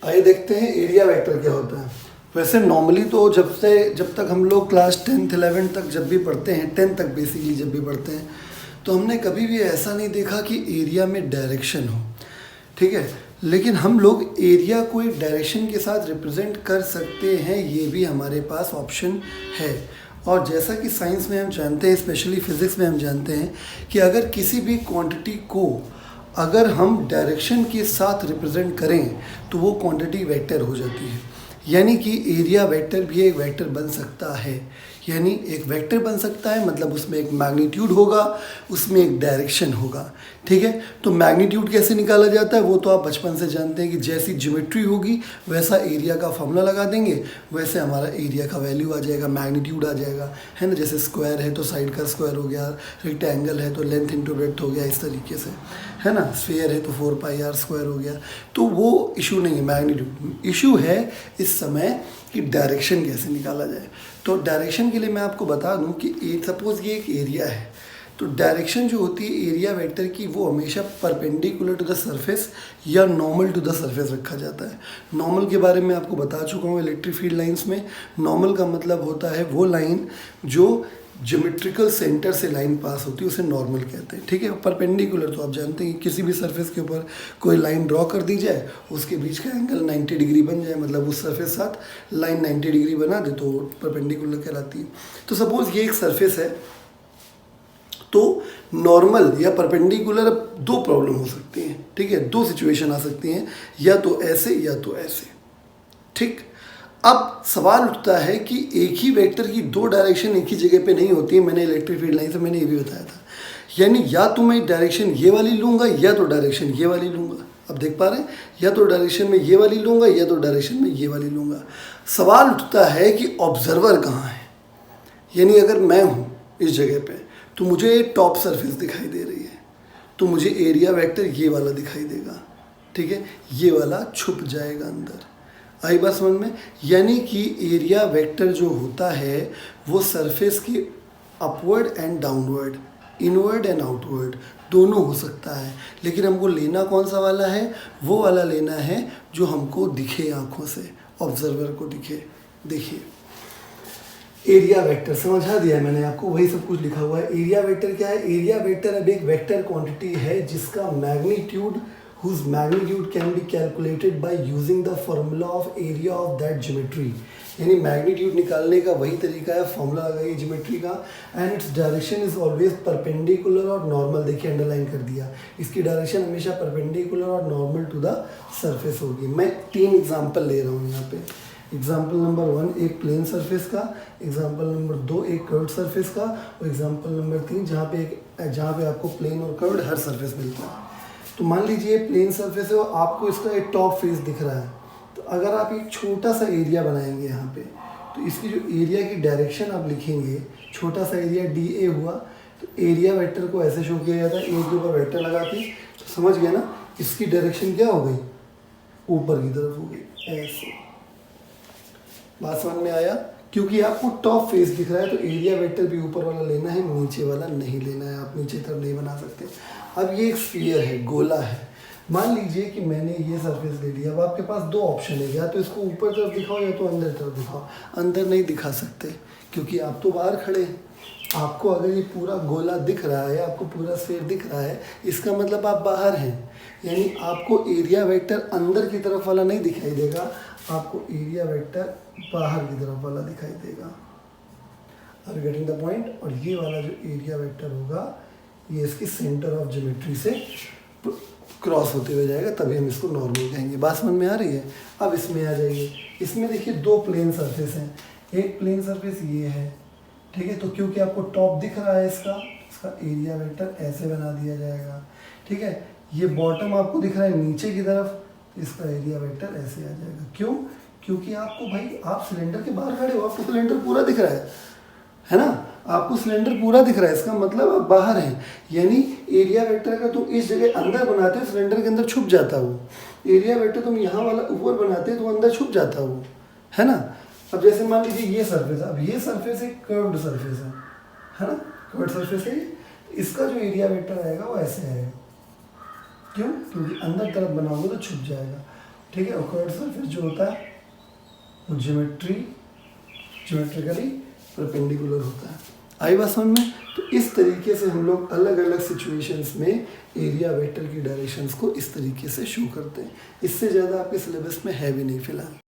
आइए देखते हैं एरिया वेक्टर क्या होता है। वैसे नॉर्मली तो जब तक हम लोग क्लास 10th 11th तक जब भी पढ़ते हैं, 10th तक बेसिकली जब भी पढ़ते हैं, तो हमने कभी भी ऐसा नहीं देखा कि एरिया में डायरेक्शन हो, ठीक है। लेकिन हम लोग एरिया को एक डायरेक्शन के साथ रिप्रेजेंट कर सकते हैं, ये भी हमारे पास ऑप्शन है। और जैसा कि साइंस में हम जानते हैं, स्पेशली फिज़िक्स में हम जानते हैं कि अगर किसी भी क्वांटिटी को अगर हम डायरेक्शन के साथ रिप्रेजेंट करें तो वो क्वांटिटी वेक्टर हो जाती है। यानी कि एरिया वेक्टर भी एक वेक्टर बन सकता है, यानी एक वेक्टर बन सकता है मतलब उसमें एक मैग्नीट्यूड होगा, उसमें एक डायरेक्शन होगा, ठीक है। तो मैग्नीट्यूड कैसे निकाला जाता है वो तो आप बचपन से जानते हैं कि जैसी ज्योमेट्री होगी वैसा एरिया का फॉर्मूला लगा देंगे, वैसे हमारा एरिया का वैल्यू आ जाएगा, मैग्नीट्यूड आ जाएगा, है ना। जैसे स्क्वायर है तो साइड का स्क्वायर हो गया, रेक्टेंगल है तो लेंथ इंटू ब्रेड्थ हो गया, इस तरीके से, है ना। स्फीयर है तो 4πr² हो गया। तो वो इशू नहीं है मैग्नीट्यूड, इशू है इस समय कि डायरेक्शन कैसे निकाला जाए। तो डायरेक्शन के लिए मैं आपको बता दूं कि सपोज ये एक एरिया है, तो डायरेक्शन जो होती है एरिया वेक्टर की वो हमेशा परपेंडिकुलर टू द सरफेस या नॉर्मल टू द सरफेस रखा जाता है। नॉर्मल के बारे में आपको बता चुका हूँ इलेक्ट्रिक फील्ड लाइंस में। नॉर्मल का मतलब होता है वो लाइन जो ज्योमेट्रिकल सेंटर से लाइन पास होती है, उसे नॉर्मल कहते हैं, ठीक है। परपेंडिकुलर तो आप जानते हैं कि किसी भी सरफेस के ऊपर कोई लाइन ड्रॉ कर दी जाए, उसके बीच का एंगल 90 डिग्री बन जाए, मतलब उस सरफेस साथ लाइन 90 डिग्री बना दे तो परपेंडिकुलर कहलाती है। तो सपोज ये एक सरफेस है, तो नॉर्मल या परपेंडिकुलर दो प्रॉब्लम हो सकती हैं, ठीक है, दो सिचुएशन आ सकती हैं, या तो ऐसे या तो ऐसे, ठीक। अब सवाल उठता है कि एक ही वेक्टर की दो डायरेक्शन एक ही जगह पे नहीं होती है। मैंने इलेक्ट्रिक फील्ड लाइन से मैंने ये भी बताया था, यानी या तो मैं डायरेक्शन ये वाली लूँगा या तो डायरेक्शन ये वाली लूँगा। अब देख पा रहे हैं, या तो डायरेक्शन में ये वाली लूँगा या तो डायरेक्शन में ये वाली लूँगा। सवाल उठता है कि ऑब्जर्वर कहाँ है, यानी अगर मैं हूँ इस जगह पे तो मुझे टॉप सरफेस दिखाई दे रही है, तो मुझे एरिया वेक्टर ये वाला दिखाई देगा, ठीक है, ये वाला छुप जाएगा अंदर। आई बात समझ में। यानी कि एरिया वेक्टर जो होता है वो सरफेस के upward and downward, inward and outward दोनों हो सकता है, लेकिन हमको लेना कौन सा वाला है, वो वाला लेना है जो हमको दिखे आँखों से, ऑब्जर्वर को दिखे। देखिए एरिया वेक्टर समझा दिया मैंने आपको, वही सब कुछ लिखा हुआ है। एरिया वेक्टर क्या है, एरिया वेक्टर अब एक वेक्टर क्वांटिटी है जिसका magnitude whose magnitude can be calculated by using the formula of area of that geometry। यानी मैग्नीट्यूड निकालने का वही तरीका है, फॉर्मूला लगाइए ज्योमेट्री का। And its direction is always perpendicular और नॉर्मल, देखिए अंडरलाइन कर दिया, इसकी डायरेक्शन हमेशा परपेंडिकुलर और नॉर्मल टू द सरफेस होगी। मैं 3 एग्जांपल ले रहा हूँ यहाँ पे। एग्जाम्पल नंबर 1 एक प्लेन सरफेस का, एग्जाम्पल नंबर 2 एक कर्व्ड सरफेस का, और एग्जाम्पल नंबर 3 जहाँ पे आपको प्लेन और कर्व्ड हर सरफेस मिलता है। तो मान लीजिए प्लेन सरफेस है और आपको इसका एक टॉप फेस दिख रहा है, तो अगर आप एक छोटा सा एरिया बनाएंगे यहाँ पे, तो इसकी जो एरिया की डायरेक्शन आप लिखेंगे, छोटा सा एरिया DA हुआ, तो एरिया वेक्टर को ऐसे शो किया जाता है, ए के ऊपर वेक्टर लगाते, तो समझ गया ना, इसकी डायरेक्शन क्या हो गई, ऊपर की तरफ हो गई, ऐसे। बात समझ में आया। क्योंकि आपको टॉप फेस दिख रहा है तो एरिया वेक्टर भी ऊपर वाला लेना है, नीचे वाला नहीं लेना है, आप नीचे तरफ नहीं बना सकते। अब ये एक स्फीयर है, गोला है, मान लीजिए कि मैंने ये सरफेस ले लिया। अब आपके पास 2 ऑप्शन है, या तो इसको ऊपर तरफ दिखाओ या तो अंदर तरफ दिखाओ। अंदर नहीं दिखा सकते क्योंकि आप तो बाहर खड़े हैं। आपको अगर ये पूरा गोला दिख रहा है, आपको पूरा स्फीयर दिख रहा है, इसका मतलब आप बाहर हैं, यानी आपको एरिया वेक्टर अंदर की तरफ वाला नहीं दिखाई देगा, आपको एरिया वेक्टर बाहर की तरफ वाला दिखाई देगा। Are getting the point. और ये वाला जो एरिया वेक्टर होगा ये इसकी सेंटर ऑफ ज्योमेट्री से क्रॉस होते हुए जाएगा, तभी हम इसको नॉर्मल कहेंगे। बात समझ में आ रही है। अब इसमें आ जाइए, इसमें देखिए 2 प्लेन सरफेस हैं, एक प्लेन सरफेस ये है, ठीक है, तो क्योंकि आपको टॉप दिख रहा है इसका एरिया वेक्टर ऐसे बना दिया जाएगा, ठीक है। ये बॉटम आपको दिख रहा है नीचे की तरफ, इसका एरिया वेक्टर ऐसे आ जाएगा। क्यों? क्योंकि आपको भाई, आप सिलेंडर के बाहर खड़े हो, आपको सिलेंडर पूरा दिख रहा है ना, आपको सिलेंडर पूरा दिख रहा है, इसका मतलब आप बाहर हैं। यानी एरिया वेक्टर का तुम इस जगह अंदर बनाते हो, सिलेंडर के अंदर छुप जाता वो। एरिया वेक्टर तुम यहाँ वाला ऊपर बनाते हो तो अंदर छुप जाता वो, है ना। अब जैसे मान लीजिए ये सरफेस, अब ये सरफेस एक कर्व्ड सरफेस है ना, कर्व्ड सरफेस है, इसका जो एरिया वेक्टर आएगा वो ऐसे आएगा। क्यों? क्योंकि अंदर तरफ बनाओगे तो छुप जाएगा। ठीक है। और कर्व्ड सरफेस जो होता है वो ज्योमेट्रिकली परपेंडिकुलर होता है। आई बात समझ में? तो इस तरीके से हम लोग अलग अलग सिचुएशंस में एरिया वेक्टर की डायरेक्शंस को इस तरीके से शो करते हैं। इससे ज़्यादा आपके सिलेबस में है भी नहीं फिलहाल।